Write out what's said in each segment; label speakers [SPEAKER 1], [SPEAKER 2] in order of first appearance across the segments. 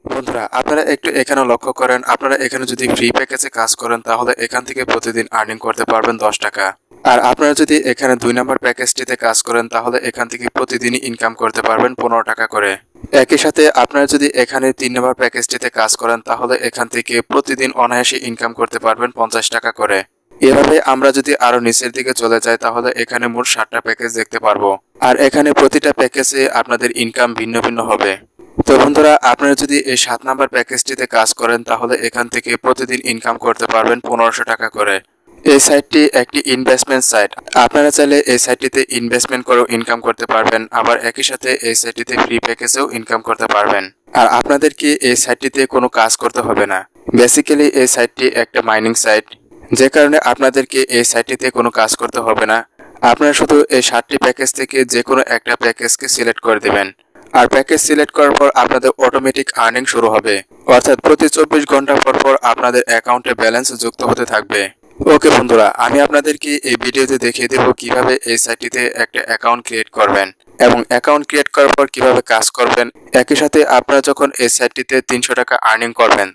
[SPEAKER 1] বন্ধুরা আপনারা একটু এখানে লক্ষ্য করেন, আপনারা এখানে যদি ফ্রি প্যাকেজে কাজ করেন তাহলে এখান থেকে প্রতিদিন আর্নিং করতে পারবেন 10 টাকা। আর আপনারা যদি এখানে 2 নম্বর প্যাকেজটিতে কাজ করেন তাহলে এখান থেকে প্রতিদিনই ইনকাম করতে পারবেন 15 টাকা করে। একই সাথে আপনারা যদি এখানে 3 নম্বর প্যাকেজটিতে কাজ করেন তাহলে এখান থেকে প্রতিদিন অনায়াসে ইনকাম করতে পারবেন 50 টাকা করে। এভাবে আমরা যদি আরো নিচের দিকে চলে যাই তাহলে এখানে মোট 7টা প্যাকেজ দেখতে পারবো। আর এখানে প্রতিটা প্যাকেজে আপনাদের ইনকাম ভিন্ন ভিন্ন হবে। তো বন্ধুরা আপনারা যদি এই 7 নাম্বার প্যাকেজটিতে কাজ করেন তাহলে এখান থেকে প্রতিদিন ইনকাম করতে পারবেন 1500 টাকা করে। এই সাইটটি একটি ইনভেস্টমেন্ট সাইট। আপনারা চাইলে এই সাইটটিতে ইনভেস্টমেন্ট করেও ইনকাম করতে পারবেন, আবার একই সাথে এই সাইটটিতে ফ্রি প্যাকেজেও ইনকাম করতে পারবেন। আর আপনাদেরকে এই সাইটটিতে কোনো কাজ করতে হবে না। বেসিক্যালি এই সাইটটি একটা মাইনিং সাইট, যে কারণে আপনাদেরকে এই সাইটটিতে কোনো কাজ করতে হবে না। আপনারা শুধু এই 7টি প্যাকেজ থেকে যে কোনো একটা প্যাকেজকে সিলেক্ট করে দেবেন। আর প্যাকেজ সিলেক্ট করার পর আপনাদের অটোমেটিক আর্নিং শুরু হবে, অর্থাৎ প্রতি 24 ঘন্টা পর পর আপনাদের অ্যাকাউন্টে ব্যালেন্স যুক্ত হতে থাকবে। ওকে বন্ধুরা, আমি আপনাদেরকে এই ভিডিওতে দেখিয়ে দেব কিভাবে এই সাইটটিতে একটা অ্যাকাউন্ট ক্রিয়েট করবেন এবং অ্যাকাউন্ট ক্রিয়েট করার পর কিভাবে কাজ করবেন। একই সাথে আপনারা যখন এই সাইটটিতে 300 টাকা আর্নিং করবেন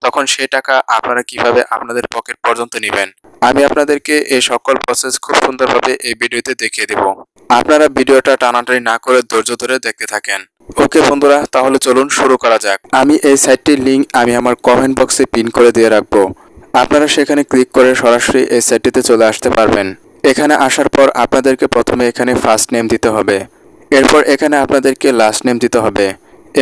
[SPEAKER 1] তখন সেই টাকা আপনারা কিভাবে আপনাদের পকেট পর্যন্ত নেবেন, আমি আপনাদেরকে এই সকল প্রসেস খুব সুন্দরভাবে এই ভিডিওতে দেখিয়ে দেব। আপনারা ভিডিওটা টানাটানি না করে ধৈর্য ধরে দেখতে থাকেন। ওকে বন্ধুরা, তাহলে চলুন শুরু করা যাক। আমি এই সাইটটির লিংক আমি আমার কমেন্ট বক্সে পিন করে দিয়ে রাখবো। আপনারা সেখানে ক্লিক করে সরাসরি এই সাইটটিতে চলে আসতে পারবেন। এখানে আসার পর আপনাদেরকে প্রথমে এখানে ফার্স্ট নেম দিতে হবে, এরপর এখানে আপনাদেরকে লাস্ট নেম দিতে হবে।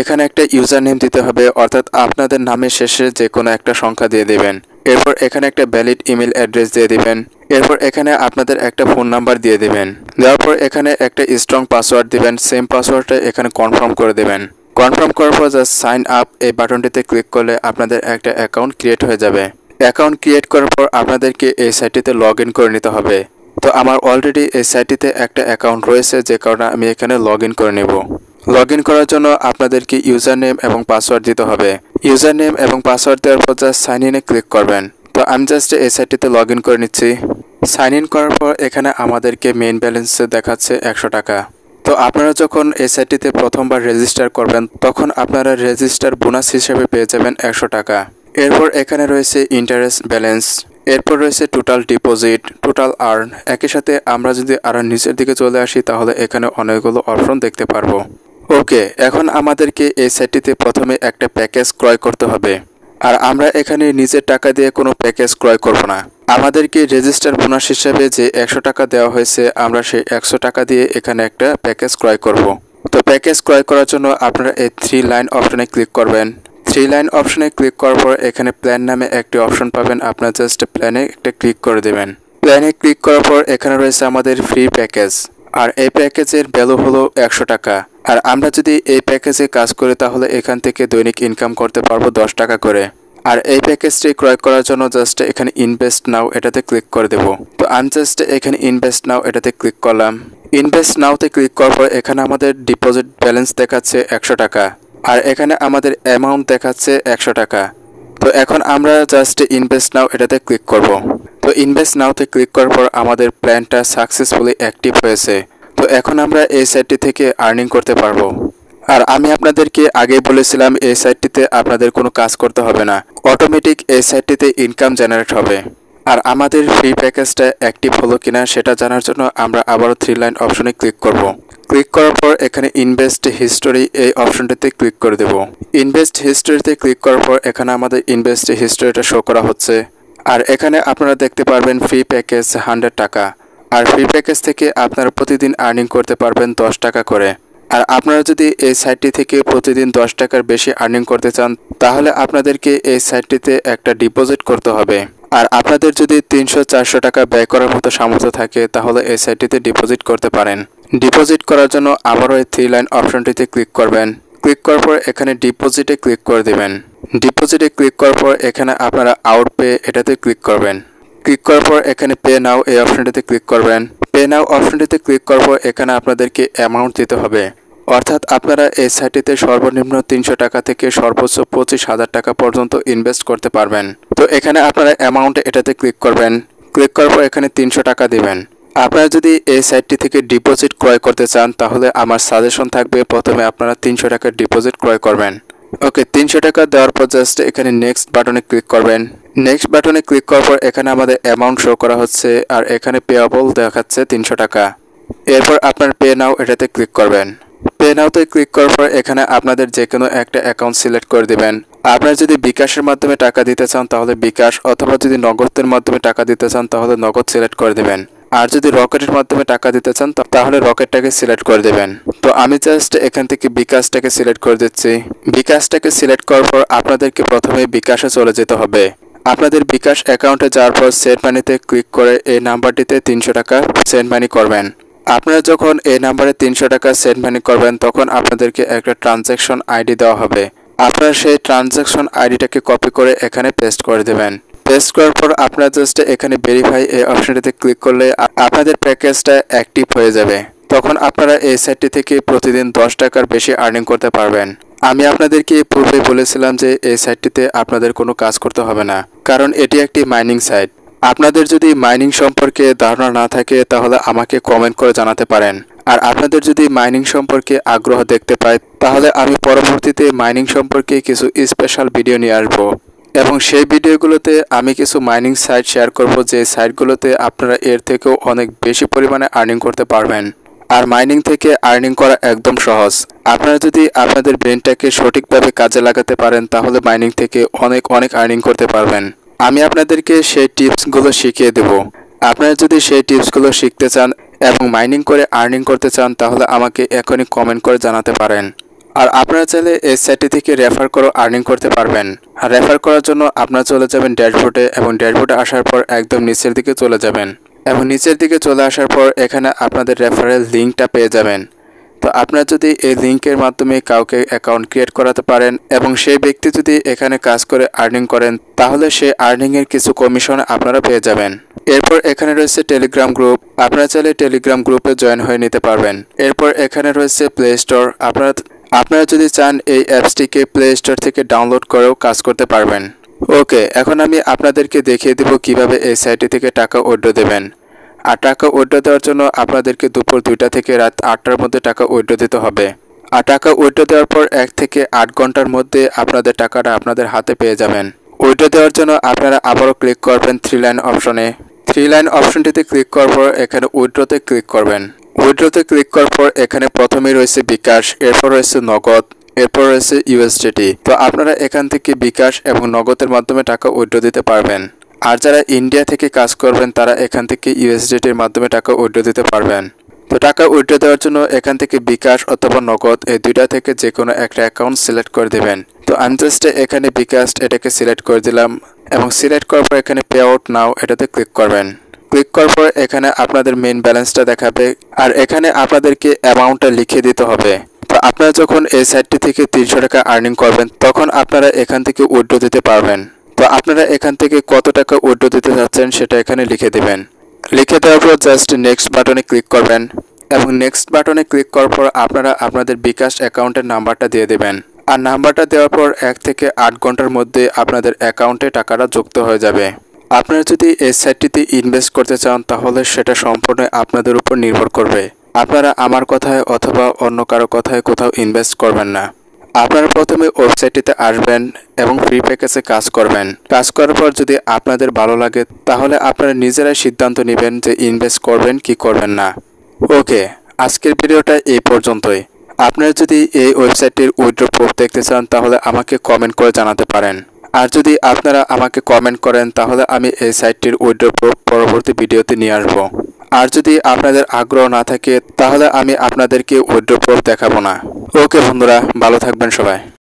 [SPEAKER 1] এখানে একটা ইউজার নেম দিতে হবে, অর্থাৎ আপনাদের নামের শেষে যে কোনো একটা সংখ্যা দিয়ে দেবেন। এরপর এখানে একটা ভ্যালিড ইমেল অ্যাড্রেস দিয়ে দিবেন। এরপর এখানে আপনাদের একটা ফোন নাম্বার দিয়ে দিবেন। দেওয়ার পর এখানে একটা স্ট্রং পাসওয়ার্ড দিবেন। সেম পাসওয়ার্ডটা এখানে কনফার্ম করে দেবেন। কনফার্ম করার পর জাস্ট সাইন আপ এই বাটনটিতে ক্লিক করলে আপনাদের একটা অ্যাকাউন্ট ক্রিয়েট হয়ে যাবে। অ্যাকাউন্ট ক্রিয়েট করার পর আপনাদেরকে এই সাইটটিতে লগ ইন করে নিতে হবে। তো আমার অলরেডি এই সাইটটিতে একটা অ্যাকাউন্ট রয়েছে, যে কারণে আমি এখানে লগ ইন করে নেব। লগ ইন করার জন্য আপনাদেরকে ইউজার নেম এবং পাসওয়ার্ড দিতে হবে। ইউজার নেম এবং পাসওয়ার্ড দেওয়ার পর জাস্ট সাইন ইনে ক্লিক করবেন। তো আমি জাস্ট এই সাইটটিতে লগ ইন করে নিচ্ছি। সাইন ইন করার পর এখানে আমাদেরকে মেইন ব্যালেন্সে দেখাচ্ছে 100 টাকা। তো আপনারা যখন এই সাইটটিতে প্রথমবার রেজিস্টার করবেন তখন আপনারা রেজিস্টার বোনাস হিসেবে পেয়ে যাবেন 100 টাকা। এরপর এখানে রয়েছে ইন্টারেস্ট ব্যালেন্স, এরপর রয়েছে টোটাল ডিপোজিট, টোটাল আর্ন। একই সাথে আমরা যদি আরো নিচের দিকে চলে আসি তাহলে এখানে অনেকগুলো অপশন দেখতে পারবো। ওকে, এখন আমাদেরকে এই সাইটটিতে প্রথমে একটা প্যাকেজ ক্রয় করতে হবে। আর আমরা এখানে নিজের টাকা দিয়ে কোনো প্যাকেজ ক্রয় করব না। আমাদেরকে রেজিস্টার বোনাস হিসেবে যে 100 টাকা দেওয়া হয়েছে, আমরা সেই 100 টাকা দিয়ে এখানে একটা প্যাকেজ ক্রয় করব। তো প্যাকেজ ক্রয় করার জন্য আপনারা এই 3 লাইন অপশনে ক্লিক করবেন। 3 লাইন অপশনে ক্লিক করার পর এখানে প্ল্যান নামে একটি অপশন পাবেন। আপনারা জাস্ট প্ল্যানে একটা ক্লিক করে দেবেন। প্ল্যানে ক্লিক করার পর এখানে রয়েছে আমাদের ফ্রি প্যাকেজ, আর এই প্যাকেজের ভ্যালু হলো 100 টাকা। আর আমরা যদি এই প্যাকেজে কাজ করি তাহলে এখান থেকে দৈনিক ইনকাম করতে পারবো 10 টাকা করে। আর এই প্যাকেজটি ক্রয় করার জন্য জাস্ট এখানে ইনভেস্ট নাও এটাতে ক্লিক করে দেব। তো আমি জাস্ট এখানে ইনভেস্ট নাও এটাতে ক্লিক করলাম। ইনভেস্ট নাওতে ক্লিক করার পর এখানে আমাদের ডিপোজিট ব্যালেন্স দেখাচ্ছে 100 টাকা, আর এখানে আমাদের অ্যামাউন্ট দেখাচ্ছে 100 টাকা। তো এখন আমরা জাস্ট ইনভেস্ট নাও এটাতে ক্লিক করব। তো ইনভেস্ট নাওতে ক্লিক করার পর আমাদের প্ল্যানটা সাকসেসফুলি অ্যাক্টিভ হয়েছে। তো এখন আমরা এই সাইটটি থেকে আর্নিং করতে পারবো। আর আমি আপনাদেরকে আগেই বলেছিলাম এই সাইটটিতে আপনাদের কোনো কাজ করতে হবে না, অটোমেটিক এই সাইটটিতে ইনকাম জেনারেট হবে। আর আমাদের ফ্রি প্যাকেজটা অ্যাক্টিভ হলো কিনা সেটা জানার জন্য আমরা আবারও 3 লাইন অপশনে ক্লিক করব। ক্লিক করার পর এখানে ইনভেস্ট হিস্টোরি এই অপশনটিতে ক্লিক করে দেব। ইনভেস্ট হিস্টোরিতে ক্লিক করার পর এখানে আমাদের ইনভেস্ট হিস্টোরিটা শো করা হচ্ছে। আর এখানে আপনারা দেখতে পারবেন ফ্রি প্যাকেজ 100 টাকা। আর ফ্রি প্যাকেজ থেকে আপনারা প্রতিদিন আর্নিং করতে পারবেন 10 টাকা করে। আর আপনারা যদি এই সাইটটি থেকে প্রতিদিন 10 টাকার বেশি আর্নিং করতে চান তাহলে আপনাদেরকে এই সাইটটিতে একটা ডিপোজিট করতে হবে। আর আপনাদের যদি 300-400 টাকা ব্যয় করার মতো সামর্থ্য থাকে তাহলে এই সাইটটিতে ডিপোজিট করতে পারেন। ডিপোজিট করার জন্য আবারও এই 3 লাইন অপশনটিতে ক্লিক করবেন। ক্লিক করার পর এখানে ডিপোজিটে ক্লিক করে দেবেন। ডিপোজিটে ক্লিক করার পর এখানে আপনারা আউট পে এটাতে ক্লিক করবেন। ক্লিক করার পর এখানে পে নাও এই অপশনটিতে ক্লিক করবেন। পে নাও অপশনটিতে ক্লিক করার পর এখানে আপনাদেরকে অ্যামাউন্ট দিতে হবে, অর্থাৎ আপনারা এই সাইটটিতে সর্বনিম্ন 300 টাকা থেকে সর্বোচ্চ 25,000 টাকা পর্যন্ত ইনভেস্ট করতে পারবেন। তো এখানে আপনারা অ্যামাউন্ট এটাতে ক্লিক করবেন। ক্লিক করার পর এখানে 300 টাকা দিবেন। আপনারা যদি এই সাইটটি থেকে ডিপোজিট ক্রয় করতে চান তাহলে আমার সাজেশন থাকবে প্রথমে আপনারা 300 টাকার ডিপোজিট ক্রয় করবেন। ওকে, 300 টাকা দেওয়ার পর জাস্ট এখানে নেক্সট বাটনে ক্লিক করবেন। নেক্সট বাটনে ক্লিক করার পর এখানে আমাদের অ্যামাউন্ট শো করা হচ্ছে আর এখানে পেয়েবল দেখাচ্ছে 300 টাকা। এরপর আপনার পে নাও এটাতে ক্লিক করবেন। পে নাওতে ক্লিক করার পর এখানে আপনাদের যে কোনো একটা অ্যাকাউন্ট সিলেক্ট করে দিবেন। আপনারা যদি বিকাশের মাধ্যমে টাকা দিতে চান তাহলে বিকাশ, অথবা যদি নগদের মাধ্যমে টাকা দিতে চান তাহলে নগদ সিলেক্ট করে দিবেন। আর যদি রকেটের মাধ্যমে টাকা দিতে চান তাহলে রকেটটাকে সিলেক্ট করে দেবেন। তো আমি জাস্ট এখান থেকে বিকাশটাকে সিলেক্ট করে দিচ্ছি। বিকাশটাকে সিলেক্ট করার পর আপনাদেরকে প্রথমে বিকাশে চলে যেতে হবে। আপনাদের বিকাশ অ্যাকাউন্টে যাওয়ার পর সেন্ড মানিতে ক্লিক করে এই নাম্বারটিতে 300 টাকা সেন্ড মানি করবেন। আপনারা যখন এই নাম্বারে 300 টাকা সেন্ড মানি করবেন তখন আপনাদেরকে একটা ট্রানজ্যাকশন আইডি দেওয়া হবে। আপনারা সেই ট্রানজ্যাকশন আইডিটাকে কপি করে এখানে পেস্ট করে দেবেন। পেস্ট করার পর আপনারা জাস্ট এখানে ভেরিফাই এই অপশনটিতে ক্লিক করলে আপনাদের প্যাকেজটা অ্যাক্টিভ হয়ে যাবে। তখন আপনারা এই সাইটটি থেকে প্রতিদিন 10 টাকার বেশি আর্নিং করতে পারবেন। আমি আপনাদেরকে পূর্বে বলেছিলাম যে এই সাইটটিতে আপনাদের কোনো কাজ করতে হবে না, কারণ এটি একটি মাইনিং সাইট। আপনাদের যদি মাইনিং সম্পর্কে ধারণা না থাকে তাহলে আমাকে কমেন্ট করে জানাতে পারেন। আর আপনাদের যদি মাইনিং সম্পর্কে আগ্রহ দেখতে পাই তাহলে আমি পরবর্তীতে মাইনিং সম্পর্কে কিছু স্পেশাল ভিডিও নিয়ে আসবো, এবং সেই ভিডিওগুলোতে আমি কিছু মাইনিং সাইট শেয়ার করব যে সাইটগুলোতে আপনারা এর থেকেও অনেক বেশি পরিমাণে আর্নিং করতে পারবেন। আর মাইনিং থেকে আর্নিং করা একদম সহজ। আপনারা যদি আপনাদের ব্রেনটাকে সঠিকভাবে কাজে লাগাতে পারেন তাহলে মাইনিং থেকে অনেক অনেক আর্নিং করতে পারবেন। আমি আপনাদেরকে সেই টিপসগুলো শিখিয়ে দেব। আপনারা যদি সেই টিপসগুলো শিখতে চান এবং মাইনিং করে আর্নিং করতে চান তাহলে আমাকে এখনই কমেন্ট করে জানাতে পারেন। আর আপনারা চাইলে এই সাইটটি থেকে রেফার করে আর্নিং করতে পারবেন। আর রেফার করার জন্য আপনারা চলে যাবেন ড্যাশবোর্ডে, এবং ড্যাশবোর্ডে আসার পর একদম নিচের দিকে চলে যাবেন, এবং নিচের দিকে চলে আসার পর এখানে আপনাদের রেফারেল লিঙ্কটা পেয়ে যাবেন। তো আপনারা যদি এই লিঙ্কের মাধ্যমে কাউকে অ্যাকাউন্ট ক্রিয়েট করাতে পারেন এবং সেই ব্যক্তি যদি এখানে কাজ করে আর্নিং করেন তাহলে সেই আর্নিংয়ের কিছু কমিশন আপনারা পেয়ে যাবেন। এরপর এখানে রয়েছে টেলিগ্রাম গ্রুপ, আপনারা চাইলে টেলিগ্রাম গ্রুপে জয়েন হয়ে নিতে পারবেন। এরপর এখানে রয়েছে প্লে স্টোর, আপনারা যদি চান এই অ্যাপসটিকে প্লে স্টোর থেকে ডাউনলোড করেও কাজ করতে পারবেন। ওকে, এখন আমি আপনাদেরকে দেখিয়ে দেব কিভাবে এই সাইটটি থেকে টাকা উইথড্র দেবেন। আর টাকা উইথড্র দেওয়ার জন্য আপনাদেরকে দুপুর 2টা থেকে রাত 8টার মধ্যে টাকা উইথড্র দিতে হবে। আর টাকা উইথড্র দেওয়ার পর 1 থেকে 8 ঘন্টার মধ্যে আপনাদের টাকাটা আপনাদের হাতে পেয়ে যাবেন। উইথড্র দেওয়ার জন্য আপনারা আবারও ক্লিক করবেন 3 লাইন অপশনে। 3 লাইন অপশনটিতে ক্লিক করার পর এখানে উইথড্রতে ক্লিক করবেন। উইথড্রতে ক্লিক করার পর এখানে প্রথমেই রয়েছে বিকাশ, এরপর রয়েছে নগদ, এরপর রয়েছে ইউএসডিটি। তো আপনারা এখান থেকে বিকাশ এবং নগদের মাধ্যমে টাকা উইথড্র দিতে পারবেন। আর যারা ইন্ডিয়া থেকে কাজ করবেন তারা এখান থেকে ইউএসডিটির মাধ্যমে টাকা উইথড্র দিতে পারবেন। তো টাকা উইথড্র দেওয়ার জন্য এখান থেকে বিকাশ অথবা নগদ এই দুইটা থেকে যে কোনো একটা অ্যাকাউন্ট সিলেক্ট করে দেবেন। তো আমি জাস্ট এখানে বিকাশ এটাকে সিলেক্ট করে দিলাম, এবং সিলেক্ট করার পর এখানে পে আউট নাও এটাতে ক্লিক করবেন। ক্লিক করার পর এখানে আপনাদের মেইন ব্যালেন্সটা দেখাবে, আর এখানে আপনাদেরকে অ্যামাউন্টটা লিখে দিতে হবে। তো আপনারা যখন এই সাইটটি থেকে 300 টাকা আর্নিং করবেন তখন আপনারা এখান থেকে উইথড্র দিতে পারবেন। তো আপনারা এখান থেকে কত টাকা উইথড্র দিতে যাচ্ছেন সেটা এখানে লিখে দিবেন। লিখে দেওয়ার পর জাস্ট নেক্সট বাটনে ক্লিক করবেন, এবং নেক্সট বাটনে ক্লিক করার পর আপনারা আপনাদের বিকাশ অ্যাকাউন্টের নাম্বারটা দিয়ে দেবেন। আর নাম্বারটা দেওয়ার পর 1 থেকে 8 ঘন্টার মধ্যে আপনাদের অ্যাকাউন্টে টাকাটা যুক্ত হয়ে যাবে। আপনারা যদি এই সাইটটিতে ইনভেস্ট করতে চান তাহলে সেটা সম্পূর্ণ আপনাদের উপর নির্ভর করবে। আপনারা আমার কথায় অথবা অন্য কারো কথায় কোথাও ইনভেস্ট করবেন না। আপনারা প্রথমে ওয়েবসাইটটিতে আসবেন এবং ফ্রি প্যাকেজে কাজ করবেন। কাজ করার পর যদি আপনাদের ভালো লাগে তাহলে আপনারা নিজেরাই সিদ্ধান্ত নেবেন যে ইনভেস্ট করবেন কি করবেন না। ওকে, আজকের ভিডিওটা এই পর্যন্তই। আপনারা যদি এই ওয়েবসাইটটির উইথড্র প্রুফ দেখতে চান তাহলে আমাকে কমেন্ট করে জানাতে পারেন। আর যদি আপনারা আমাকে কমেন্ট করেন তাহলে আমি এই সাইটটির উইথড্র প্রুফ পরবর্তী ভিডিওতে নিয়ে আসব। আর যদি আপনাদের আগ্রহ না থাকে তাহলে আমি আপনাদেরকে উইথড্র প্রুফ দেখাবো না। ওকে বন্ধুরা, ভালো থাকবেন সবাই।